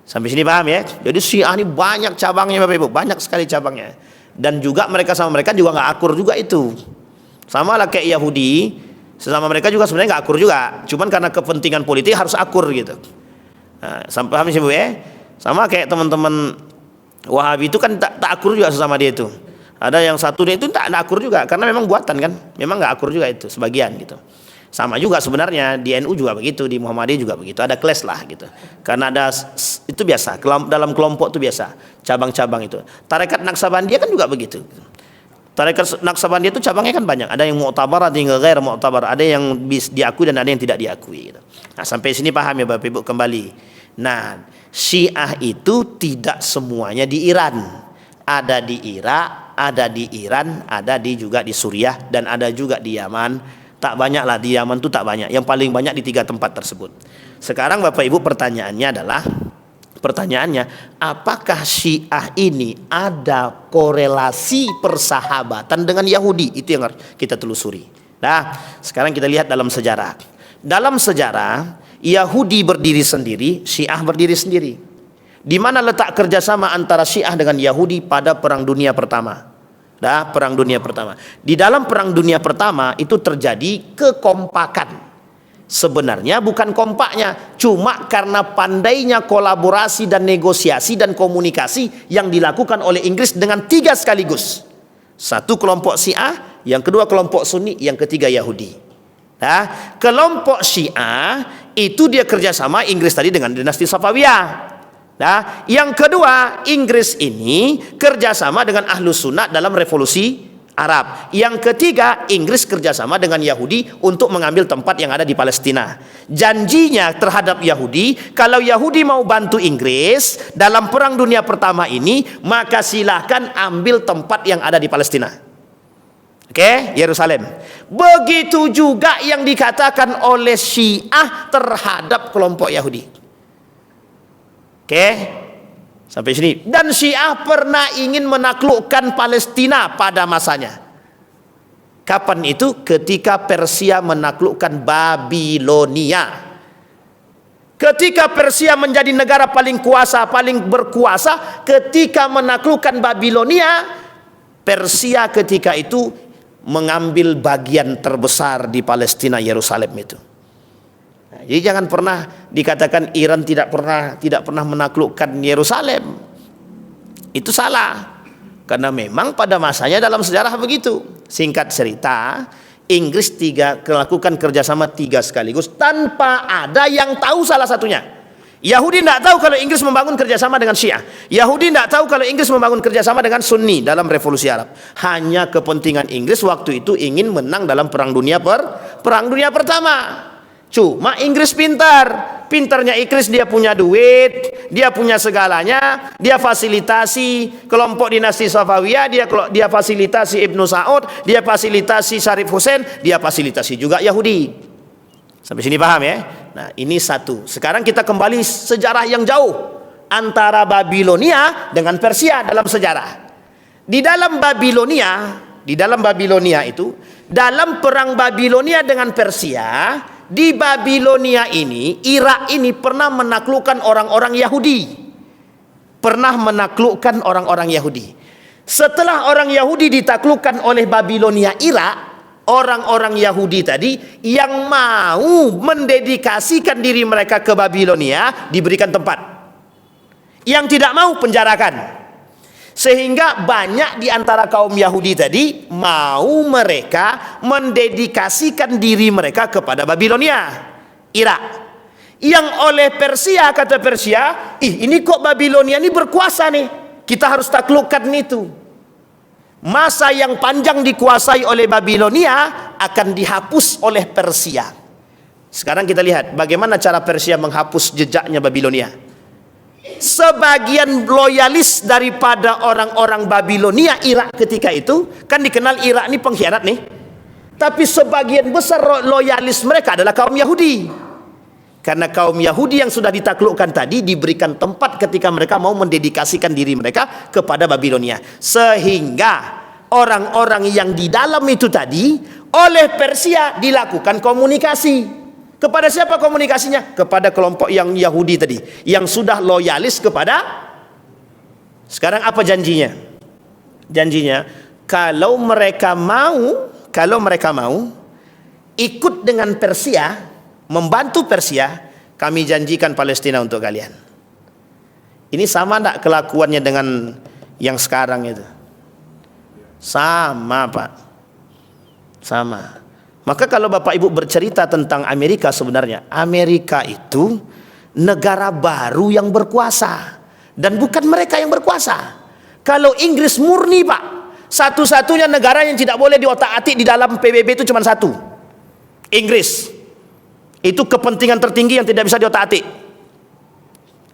Sampai sini paham ya? Jadi Syiah ini banyak cabangnya Bapak Ibu, banyak sekali cabangnya. Dan juga mereka sama mereka juga nggak akur juga itu. Sama lah kayak Yahudi, sesama mereka juga sebenarnya nggak akur juga. Cuman karena kepentingan politik harus akur gitu. Nah, sampai paham sih Bu ya? Sama kayak teman-teman Wahabi itu kan tak akur juga sesama dia itu. Ada yang satu dia itu tak akur juga karena memang buatan kan, memang nggak akur juga itu sebagian gitu. Sama juga sebenarnya di NU juga begitu, di Muhammadiyah juga begitu, ada clash lah gitu. Karena ada itu biasa dalam kelompok itu biasa cabang-cabang itu. Tarekat Naqsabandiyah kan juga begitu. Tarekat Naqsabandiyah itu cabangnya kan banyak, ada yang mu'tabar, ada yang ghair mu'tabar, ada yang diakui dan ada yang tidak diakui gitu. Nah, sampai sini paham ya Bapak Ibu kembali. Nah, Syiah itu tidak semuanya di Iran. ada di Irak, ada di Iran, ada juga di Suriah, dan ada juga di Yaman. Tak banyak lah, di Yaman tuh tak banyak. Yang paling banyak di 3 tempat tersebut. Sekarang Bapak Ibu pertanyaannya, apakah Syiah ini ada korelasi persahabatan dengan Yahudi? Itu yang harus kita telusuri. Nah, sekarang kita lihat dalam sejarah. Dalam sejarah, Yahudi berdiri sendiri, Syiah berdiri sendiri. Di mana letak kerjasama antara Syiah dengan Yahudi pada Perang Dunia Pertama? Perang Dunia Pertama. Di dalam Perang Dunia Pertama itu terjadi kekompakan. Sebenarnya bukan kompaknya, cuma karena pandainya kolaborasi dan negosiasi dan komunikasi yang dilakukan oleh Inggris dengan 3 sekaligus. 1 kelompok Syiah, yang kedua kelompok Sunni, yang ketiga Yahudi. Kelompok Syiah itu dia kerjasama Inggris tadi dengan dinasti Safawiyah. Yang kedua, Inggris ini kerjasama dengan Ahlus Sunnah dalam revolusi Arab. Yang ketiga, Inggris kerjasama dengan Yahudi untuk mengambil tempat yang ada di Palestina. Janjinya terhadap Yahudi, kalau Yahudi mau bantu Inggris dalam Perang Dunia Pertama ini, maka silahkan ambil tempat yang ada di Palestina. Oke, Yerusalem. Begitu juga yang dikatakan oleh Syiah terhadap kelompok Yahudi. Oke, sampai sini. Dan Syiah pernah ingin menaklukkan Palestina pada masanya. Kapan itu? Ketika Persia menaklukkan Babilonia. Ketika Persia menjadi negara paling berkuasa, ketika menaklukkan Babilonia, Persia ketika itu mengambil bagian terbesar di Palestina, Yerusalem itu. Jadi jangan pernah dikatakan Iran tidak pernah menaklukkan Yerusalem. Itu salah. Karena memang pada masanya dalam sejarah begitu. Singkat cerita, Inggris melakukan kerjasama 3 sekaligus tanpa ada yang tahu salah satunya. Yahudi tidak tahu kalau Inggris membangun kerjasama dengan Syiah. Yahudi tidak tahu kalau Inggris membangun kerjasama dengan Sunni dalam revolusi Arab. Hanya kepentingan Inggris waktu itu ingin menang dalam Perang Dunia Pertama. Cuma Inggris pintarnya Inggris, dia punya duit, dia punya segalanya, dia fasilitasi kelompok dinasti Safawiyah, dia fasilitasi Ibnu Saud, dia fasilitasi Syarif Hussein, dia fasilitasi juga Yahudi. Sampai sini paham ya? Nah, ini satu. Sekarang kita kembali sejarah yang jauh antara Babilonia dengan Persia dalam sejarah. Di dalam Babilonia itu, dalam perang Babilonia dengan Persia, di Babilonia ini, Irak ini pernah menaklukkan orang-orang Yahudi. Setelah orang Yahudi ditaklukkan oleh Babilonia Irak, orang-orang Yahudi tadi yang mau mendedikasikan diri mereka ke Babilonia diberikan tempat. Yang tidak mau penjarakan. Sehingga banyak di antara kaum Yahudi tadi mau mereka mendedikasikan diri mereka kepada Babilonia, Irak. Yang oleh Persia, kata Persia, ini kok Babilonia ini berkuasa nih, kita harus taklukkan itu. Masa yang panjang dikuasai oleh Babilonia akan dihapus oleh Persia. Sekarang kita lihat bagaimana cara Persia menghapus jejaknya Babilonia. Sebagian loyalis daripada orang-orang Babilonia Irak ketika itu, kan dikenal Irak ini pengkhianat nih, tapi sebagian besar loyalis mereka adalah kaum Yahudi. Karena kaum Yahudi yang sudah ditaklukkan tadi diberikan tempat ketika mereka mau mendedikasikan diri mereka kepada Babilonia. Sehingga orang-orang yang di dalam itu tadi oleh Persia dilakukan komunikasi. Kepada siapa komunikasinya? Kepada kelompok yang Yahudi tadi, yang sudah loyalis kepada. Sekarang apa janjinya? Janjinya kalau mereka mau ikut dengan Persia, membantu Persia, kami janjikan Palestina untuk kalian. Ini sama enggak kelakuannya dengan yang sekarang itu? Sama, Pak. Sama. Maka kalau Bapak Ibu bercerita tentang Amerika, sebenarnya Amerika itu negara baru yang berkuasa, dan bukan mereka yang berkuasa. Kalau Inggris murni, Pak, satu-satunya negara yang tidak boleh diotak-atik di dalam PBB itu cuma satu, Inggris. Itu kepentingan tertinggi yang tidak bisa diotak-atik.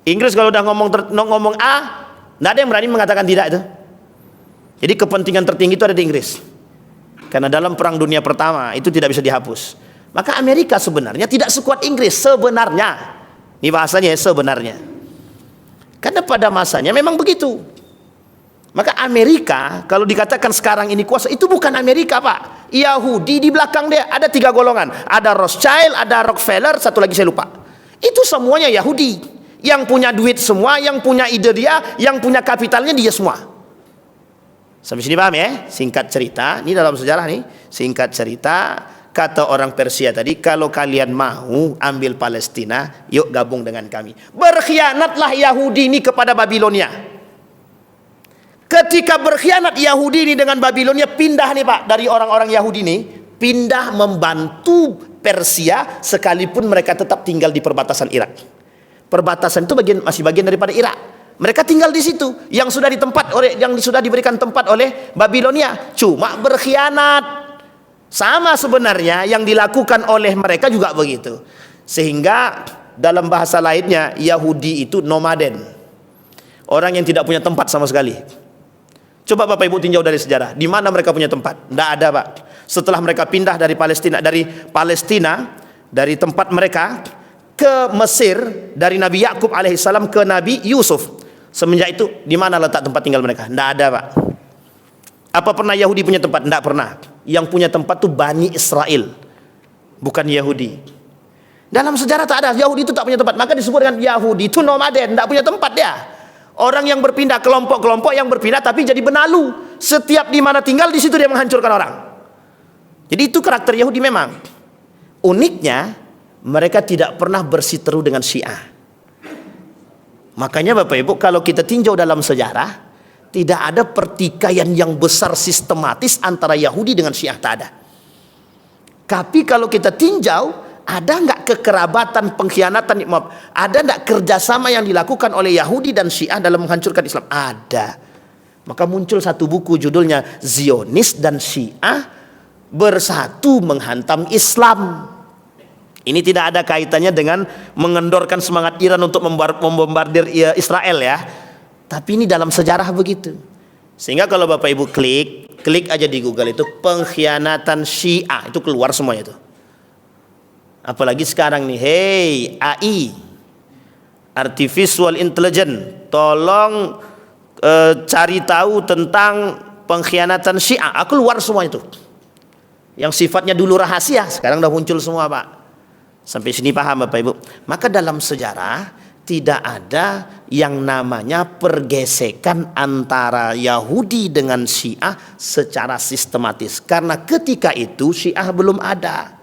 Inggris kalau udah ngomong A, tidak ada yang berani mengatakan tidak itu. Jadi kepentingan tertinggi itu ada di Inggris. Karena dalam Perang Dunia Pertama itu tidak bisa dihapus. Maka Amerika sebenarnya tidak sekuat Inggris sebenarnya. Ini bahasanya sebenarnya. Karena pada masanya memang begitu. Maka Amerika kalau dikatakan sekarang ini kuasa, itu bukan Amerika, Pak. Yahudi di belakang dia ada 3 golongan. Ada Rothschild, ada Rockefeller, satu lagi saya lupa. Itu semuanya Yahudi. Yang punya duit semua, yang punya ide dia, yang punya kapitalnya dia semua. Sampai sini paham ya? Singkat cerita, ini dalam sejarah nih. Singkat cerita, kata orang Persia tadi, kalau kalian mau ambil Palestina, yuk gabung dengan kami. Berkhianatlah Yahudi ini kepada Babilonia. Ketika berkhianat Yahudi ini dengan Babilonia, pindah nih Pak, dari orang-orang Yahudi ini, pindah membantu Persia, sekalipun mereka tetap tinggal di perbatasan Irak. Perbatasan itu masih bagian daripada Irak. Mereka tinggal di situ, yang sudah diberikan tempat oleh Babilonia, cuma berkhianat. Sama sebenarnya yang dilakukan oleh mereka juga begitu. Sehingga dalam bahasa lainnya, Yahudi itu nomaden, orang yang tidak punya tempat sama sekali. Coba Bapak Ibu tinjau dari sejarah, di mana mereka punya tempat? Tidak ada, Pak. Setelah mereka pindah dari Palestina, dari tempat mereka ke Mesir, dari Nabi Yakub alaihissalam ke Nabi Yusuf. Semenjak itu, di mana letak tempat tinggal mereka? Tidak ada, Pak. Apa pernah Yahudi punya tempat? Tidak pernah. Yang punya tempat itu Bani Israel, bukan Yahudi. Dalam sejarah tak ada, Yahudi itu tak punya tempat. Maka disebutkan Yahudi itu nomaden, tidak punya tempat dia. Orang yang berpindah, kelompok-kelompok yang berpindah tapi jadi benalu. Setiap di mana tinggal, di situ dia menghancurkan orang. Jadi itu karakter Yahudi memang. Uniknya, mereka tidak pernah bersiteru dengan Syiah. Makanya Bapak Ibu, kalau kita tinjau dalam sejarah, tidak ada pertikaian yang besar sistematis antara Yahudi dengan Syiah, tak ada. Tapi kalau kita tinjau, ada nggak kekerabatan, pengkhianatan, ada nggak kerjasama yang dilakukan oleh Yahudi dan Syiah dalam menghancurkan Islam? Ada. Maka muncul satu buku judulnya Zionis dan Syiah bersatu menghantam Islam. Ini tidak ada kaitannya dengan mengendorkan semangat Iran untuk membombardir Israel ya. Tapi ini dalam sejarah begitu. Sehingga kalau Bapak Ibu klik aja di Google itu pengkhianatan Syiah, itu keluar semuanya itu. Apalagi sekarang nih, hey AI, Artificial Intelligence, tolong cari tahu tentang pengkhianatan Syiah. Keluar semua itu. Yang sifatnya dulu rahasia, sekarang udah muncul semua, Pak. Sampai sini paham Bapak Ibu? Maka dalam sejarah tidak ada yang namanya pergesekan antara Yahudi dengan Syiah secara sistematis. Karena ketika itu Syiah belum ada.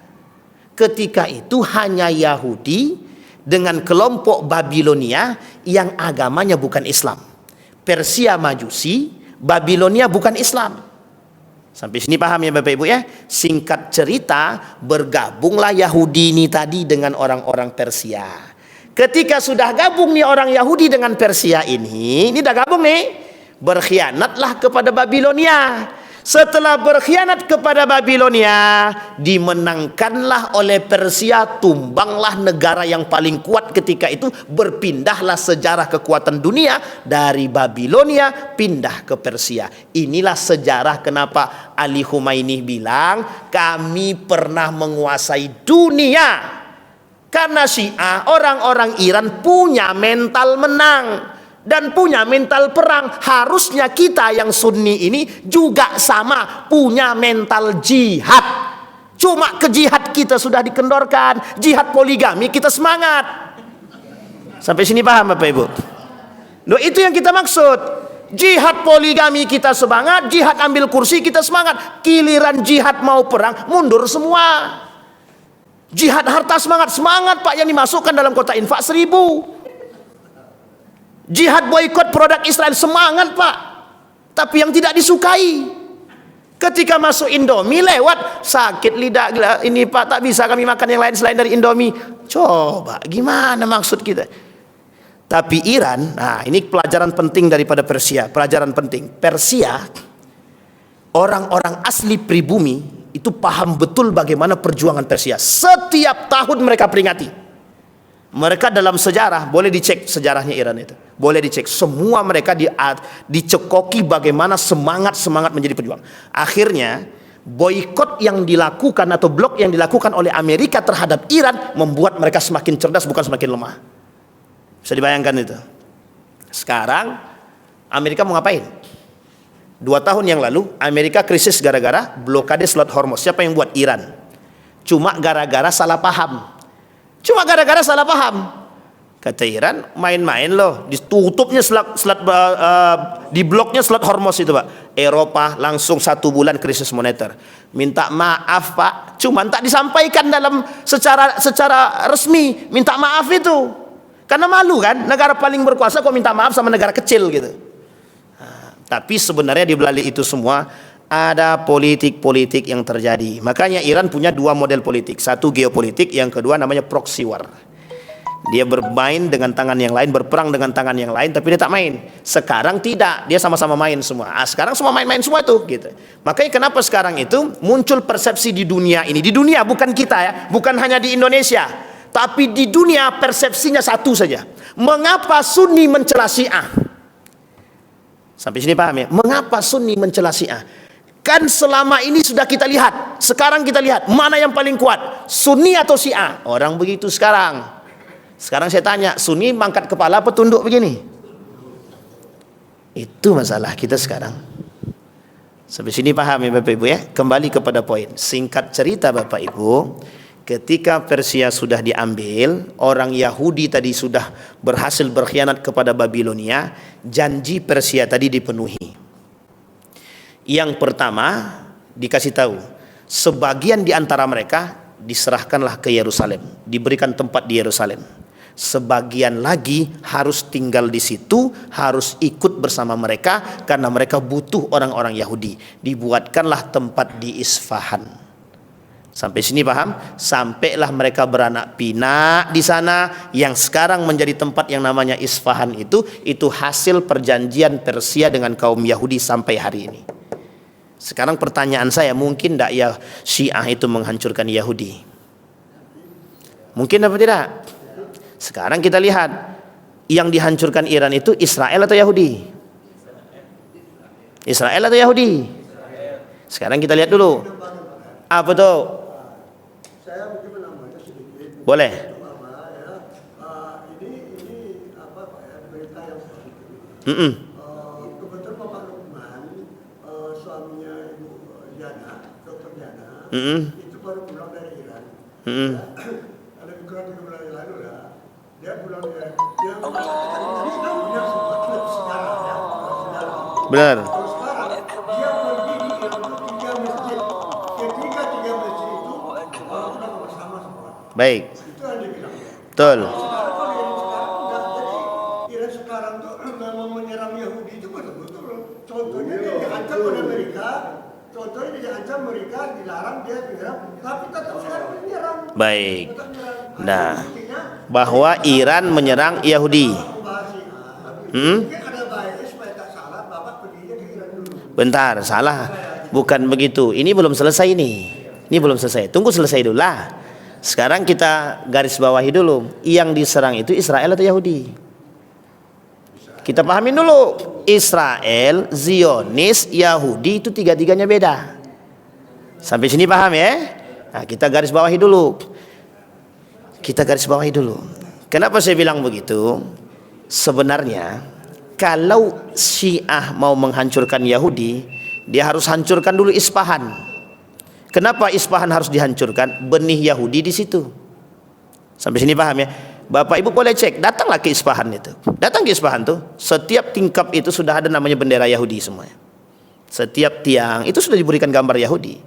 Ketika itu hanya Yahudi dengan kelompok Babilonia yang agamanya bukan Islam. Persia Majusi, Babilonia bukan Islam. Sampai sini paham ya Bapak Ibu ya? Singkat cerita, bergabunglah Yahudi ini tadi dengan orang-orang Persia. Ketika sudah gabung nih orang Yahudi dengan Persia ini udah gabung nih, berkhianatlah kepada Babilonia. Setelah berkhianat kepada Babilonia, dimenangkanlah oleh Persia, tumbanglah negara yang paling kuat ketika itu, berpindahlah sejarah kekuatan dunia dari Babilonia pindah ke Persia. Inilah sejarah kenapa Ali Khumaini bilang kami pernah menguasai dunia. Karena Syiah, orang-orang Iran punya mental menang dan punya mental perang. Harusnya kita yang Sunni ini juga sama, punya mental jihad. Cuma ke jihad kita sudah dikendorkan, jihad poligami kita semangat. Sampai sini paham Bapak Ibu? Loh, itu yang kita maksud. Jihad poligami kita semangat, jihad ambil kursi kita semangat. Giliran jihad mau perang, mundur semua. Jihad harta semangat Pak, yang dimasukkan dalam kotak infak 1000. Jihad boikot produk Israel semangat Pak, tapi yang tidak disukai ketika masuk Indomie lewat, sakit lidah ini Pak, tak bisa kami makan yang lain selain dari Indomie. Coba gimana maksud kita? Tapi Iran, nah ini pelajaran penting daripada Persia. Pelajaran penting, Persia, orang-orang asli pribumi itu paham betul bagaimana perjuangan Persia. Setiap tahun mereka peringati. Mereka dalam sejarah, boleh dicek sejarahnya Iran itu, boleh dicek, semua mereka dicekoki bagaimana semangat menjadi pejuang. Akhirnya boikot yang dilakukan atau blok yang dilakukan oleh Amerika terhadap Iran membuat mereka semakin cerdas, bukan semakin lemah. Bisa dibayangkan itu. Sekarang Amerika mau ngapain? 2 tahun yang lalu Amerika krisis gara-gara blokade Selat Hormuz. Siapa yang buat? Iran. Cuma gara-gara salah paham. Kata Iran, main-main loh, ditutupnya di bloknya Selat Hormuz itu Pak. Eropa langsung 1 bulan krisis moneter. Minta maaf Pak, cuman tak disampaikan dalam secara resmi. Minta maaf itu, karena malu kan, negara paling berkuasa kok minta maaf sama negara kecil gitu. Tapi sebenarnya di balik itu semua ada politik yang terjadi. Makanya Iran punya 2 model politik. Satu geopolitik, yang kedua namanya proxy war. Dia bermain dengan tangan yang lain, berperang dengan tangan yang lain, tapi dia tak main. Sekarang tidak, dia sama-sama main semua. Sekarang semua main-main semua tuh gitu. Makanya kenapa sekarang itu muncul persepsi di dunia ini. Di dunia, bukan kita ya, bukan hanya di Indonesia, tapi di dunia persepsinya satu saja. Mengapa Sunni mencela Syiah? Sampai sini paham ya? Mengapa Sunni mencela Syiah? Kan selama ini sudah kita lihat. Sekarang kita lihat mana yang paling kuat, Sunni atau Syiah? Orang begitu sekarang. Sekarang saya tanya, Sunni mangkat kepala apa tunduk begini? Itu masalah kita sekarang. Sampai sini paham ya Bapak Ibu ya? Kembali kepada poin. Singkat cerita Bapak Ibu, ketika Persia sudah diambil, orang Yahudi tadi sudah berhasil berkhianat kepada Babilonia, janji Persia tadi dipenuhi. Yang pertama dikasih tahu, sebagian di antara mereka diserahkanlah ke Yerusalem, diberikan tempat di Yerusalem. Sebagian lagi harus tinggal di situ, harus ikut bersama mereka karena mereka butuh orang-orang Yahudi. Dibuatkanlah tempat di Isfahan. Sampai sini paham? Sampailah mereka beranak pinak di sana, yang sekarang menjadi tempat yang namanya Isfahan itu hasil perjanjian Persia dengan kaum Yahudi sampai hari ini. Sekarang pertanyaan saya, mungkin tidak ya Syiah itu menghancurkan Yahudi? Mungkin apa tidak? Sekarang kita lihat, yang dihancurkan Iran itu Israel atau Yahudi? Israel atau Yahudi? Sekarang kita lihat dulu. Apa tuh? Boleh. Kebetulan Bapak Lukman, suaminya Ibu Diana, Dokter Diana, itu baru pulang dari Iran. Ada kurang 3 bulan yang lalu lah. Dia pulang dia punya sempat sejarah ya, Benar. Kalau sekarang dia pergi di Iran itu 3 masjid. Ketika 3 masjid itu kita bersama semua. Baik. Itu yang dia bilang. Betul. Sekarang tuh memang menyerang Yahudi itu betul-betul. Contohnya dia diancam oleh Amerika, contohnya dia diancam Amerika, dilarang dia menyerang, tapi tetap sekarang menyerang. Baik. Nah, bahwa Iran menyerang Yahudi. Mungkin ada baiknya supaya tak salah, Bapak perginya ke Iran dulu. Bentar, salah. Bukan begitu. Ini belum selesai ini. Ini belum selesai. Tunggu selesai dulu lah. Sekarang kita garis bawahi dulu. Yang diserang itu Israel atau Yahudi? Kita pahamin dulu, Israel, Zionis, Yahudi itu 3-3-nya beda. Sampai sini paham ya? Nah, kita garis bawahi dulu. Kenapa saya bilang begitu? Sebenarnya kalau Syiah mau menghancurkan Yahudi, dia harus hancurkan dulu Isfahan. Kenapa Isfahan harus dihancurkan? Benih Yahudi di situ. Sampai sini paham ya? Bapak Ibu boleh cek, datanglah ke Isfahan itu. Datang ke Isfahan tuh, setiap tingkap itu sudah ada namanya bendera Yahudi semuanya. Setiap tiang itu sudah diberikan gambar Yahudi.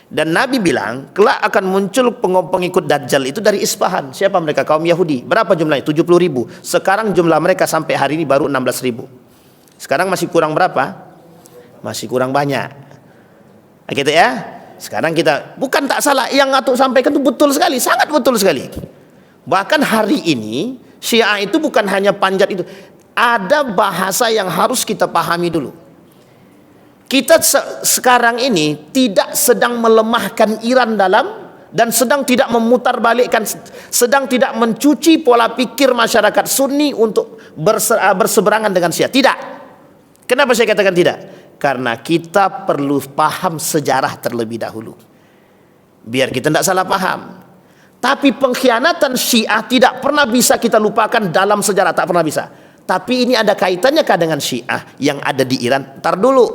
Dan Nabi bilang, kelak akan muncul pengikut Dajjal itu dari Isfahan. Siapa mereka? Kaum Yahudi. Berapa jumlahnya? 70.000. Sekarang jumlah mereka sampai hari ini baru 16.000. Sekarang masih kurang berapa? Masih kurang banyak. Nah, gitu ya. Sekarang kita, bukan tak salah, yang Atuk sampaikan itu betul sekali, sangat betul sekali. Bahkan hari ini Syiah itu bukan hanya panjat itu, ada bahasa yang harus kita pahami dulu. Kita sekarang ini tidak sedang melemahkan Iran dalam dan sedang tidak memutarbalikkan, sedang tidak mencuci pola pikir masyarakat Sunni untuk berseberangan dengan Syiah. Tidak. Kenapa saya katakan tidak? Karena kita perlu paham sejarah terlebih dahulu, biar kita tidak salah paham. Tapi pengkhianatan Syiah tidak pernah bisa kita lupakan dalam sejarah, tak pernah bisa. Tapi ini ada kaitannya kah dengan Syiah yang ada di Iran? Ntar dulu.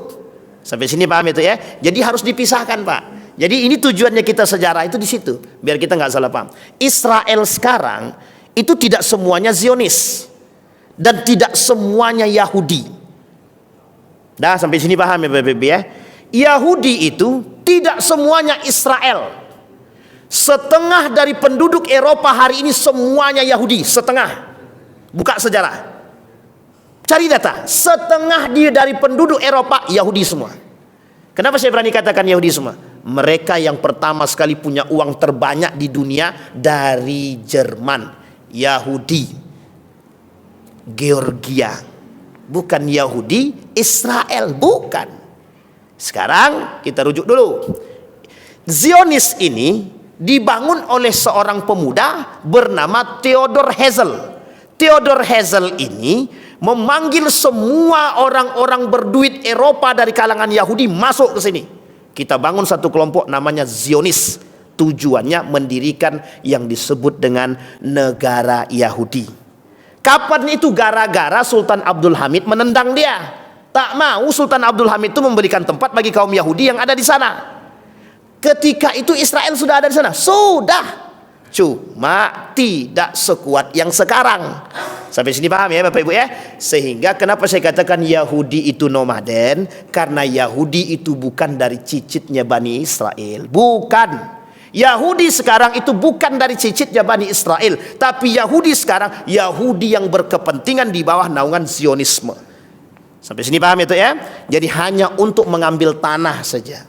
Sampai sini paham itu ya? Jadi harus dipisahkan, Pak. Jadi ini tujuannya kita sejarah itu di situ, biar kita nggak salah paham. Israel sekarang itu tidak semuanya Zionis dan tidak semuanya Yahudi. Dah sampai sini paham ya Bapak Ibu ya? Yahudi itu tidak semuanya Israel. Setengah dari penduduk Eropa hari ini semuanya Yahudi, setengah. Buka sejarah. Cari data, setengah dari penduduk Eropa Yahudi semua. Kenapa saya berani katakan Yahudi semua? Mereka yang pertama sekali punya uang terbanyak di dunia dari Jerman. Yahudi Georgia. Bukan Yahudi Israel, bukan. Sekarang kita rujuk dulu. Zionis ini dibangun oleh seorang pemuda bernama Theodor Herzl. Theodor Herzl ini memanggil semua orang-orang berduit Eropa dari kalangan Yahudi masuk ke sini. Kita bangun satu kelompok namanya Zionis. Tujuannya mendirikan yang disebut dengan negara Yahudi. Kapan itu? Gara-gara Sultan Abdul Hamid menendang dia. Tak mau Sultan Abdul Hamid itu memberikan tempat bagi kaum Yahudi yang ada di sana. Ketika itu Israel sudah ada di sana, sudah, cuma tidak sekuat yang sekarang. Sampai sini paham ya Bapak Ibu ya? Sehingga kenapa saya katakan Yahudi itu nomaden? Karena Yahudi itu bukan dari cicitnya Bani Israel, bukan. Yahudi sekarang itu bukan dari cicitnya Bani Israel, tapi Yahudi sekarang Yahudi yang berkepentingan di bawah naungan Zionisme. Sampai sini paham itu ya? Jadi hanya untuk mengambil tanah saja.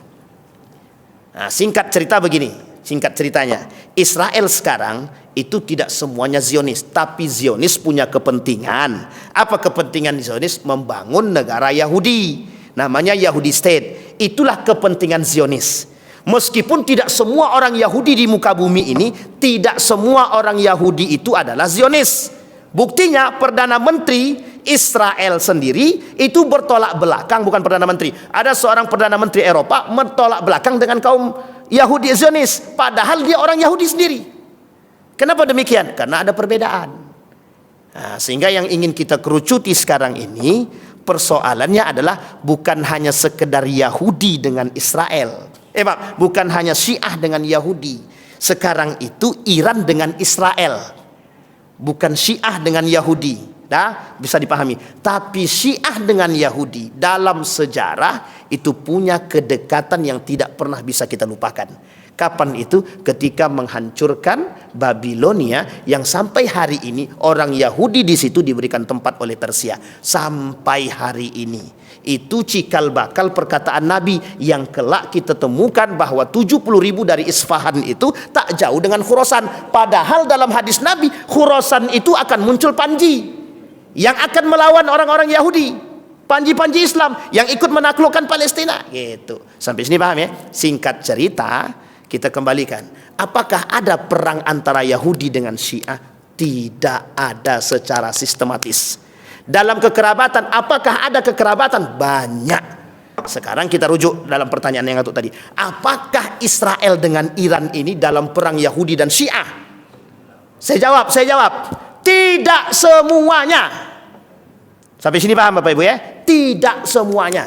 Nah, singkat cerita begini, singkat ceritanya, Israel sekarang itu tidak semuanya Zionis, tapi Zionis punya kepentingan. Apa kepentingan Zionis? Membangun negara Yahudi, namanya Yahudi State. Itulah kepentingan Zionis. Meskipun tidak semua orang Yahudi di muka bumi ini, tidak semua orang Yahudi itu adalah Zionis. Buktinya Perdana Menteri Israel sendiri itu bertolak belakang, bukan Perdana Menteri. Ada seorang Perdana Menteri Eropa bertolak belakang dengan kaum Yahudi Zionis, padahal dia orang Yahudi sendiri. Kenapa demikian? Karena ada perbedaan. Nah, sehingga yang ingin kita kerucuti sekarang ini, persoalannya adalah bukan hanya sekedar Yahudi dengan Israel. Bukan hanya Syiah dengan Yahudi. Sekarang itu Iran dengan Israel. Bukan Syiah dengan Yahudi, bisa dipahami. Tapi Syiah dengan Yahudi dalam sejarah itu punya kedekatan yang tidak pernah bisa kita lupakan. Kapan itu? Ketika menghancurkan Babilonia, yang sampai hari ini orang Yahudi di situ diberikan tempat oleh Persia. Sampai hari ini. Itu cikal bakal perkataan Nabi yang kelak kita temukan bahwa 70.000 dari Isfahan itu tak jauh dengan Khurasan. Padahal dalam hadis Nabi, Khurasan itu akan muncul Panji yang akan melawan orang-orang Yahudi, Panji-Panji Islam yang ikut menaklukkan Palestina. Gitu. Sampai sini paham ya? Singkat cerita, kita kembalikan. Apakah ada perang antara Yahudi dengan Syiah? Tidak ada secara sistematis. Dalam kekerabatan, apakah ada kekerabatan? Banyak. Sekarang kita rujuk dalam pertanyaan yang satu tadi. Apakah Israel dengan Iran ini dalam perang Yahudi dan Syiah? Saya jawab. Tidak semuanya. Sampai sini paham Bapak Ibu ya? Tidak semuanya.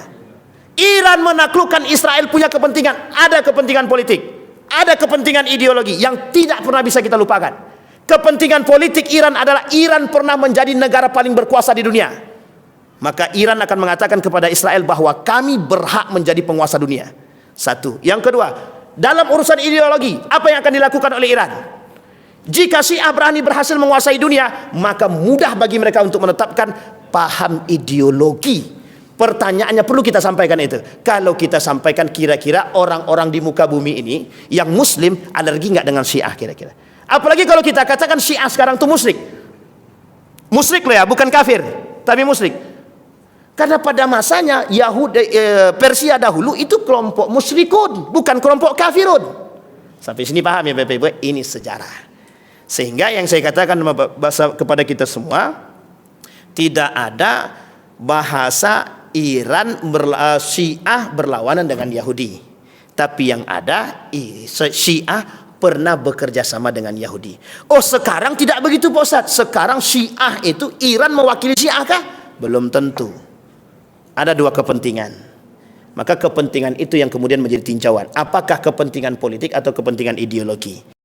Iran menaklukkan Israel punya kepentingan. Ada kepentingan politik. Ada kepentingan ideologi yang tidak pernah bisa kita lupakan. Kepentingan politik Iran adalah Iran pernah menjadi negara paling berkuasa di dunia. Maka Iran akan mengatakan kepada Israel bahwa kami berhak menjadi penguasa dunia. Satu. Yang kedua, dalam urusan ideologi, apa yang akan dilakukan oleh Iran? Jika Syiah berhasil menguasai dunia, maka mudah bagi mereka untuk menetapkan paham ideologi. Pertanyaannya perlu kita sampaikan itu. Kalau kita sampaikan, kira-kira orang-orang di muka bumi ini yang Muslim alergi nggak dengan Syiah kira-kira? Apalagi kalau kita katakan Syiah sekarang itu musyrik. Musyrik loh ya, bukan kafir, tapi musyrik. Karena pada masanya Persia dahulu itu kelompok musyrikun, bukan kelompok kafirun. Sampai sini paham ya Bapak Ibu? Ini sejarah. Sehingga yang saya katakan kepada kita semua, tidak ada bahasa Iran Syiah berlawanan dengan Yahudi. Tapi yang ada Syiah pernah bekerja sama dengan Yahudi. Oh, sekarang tidak begitu Pak Ustaz. Sekarang Syiah itu Iran mewakili Syiah kah? Belum tentu. Ada dua kepentingan. Maka kepentingan itu yang kemudian menjadi tinjauan. Apakah kepentingan politik atau kepentingan ideologi?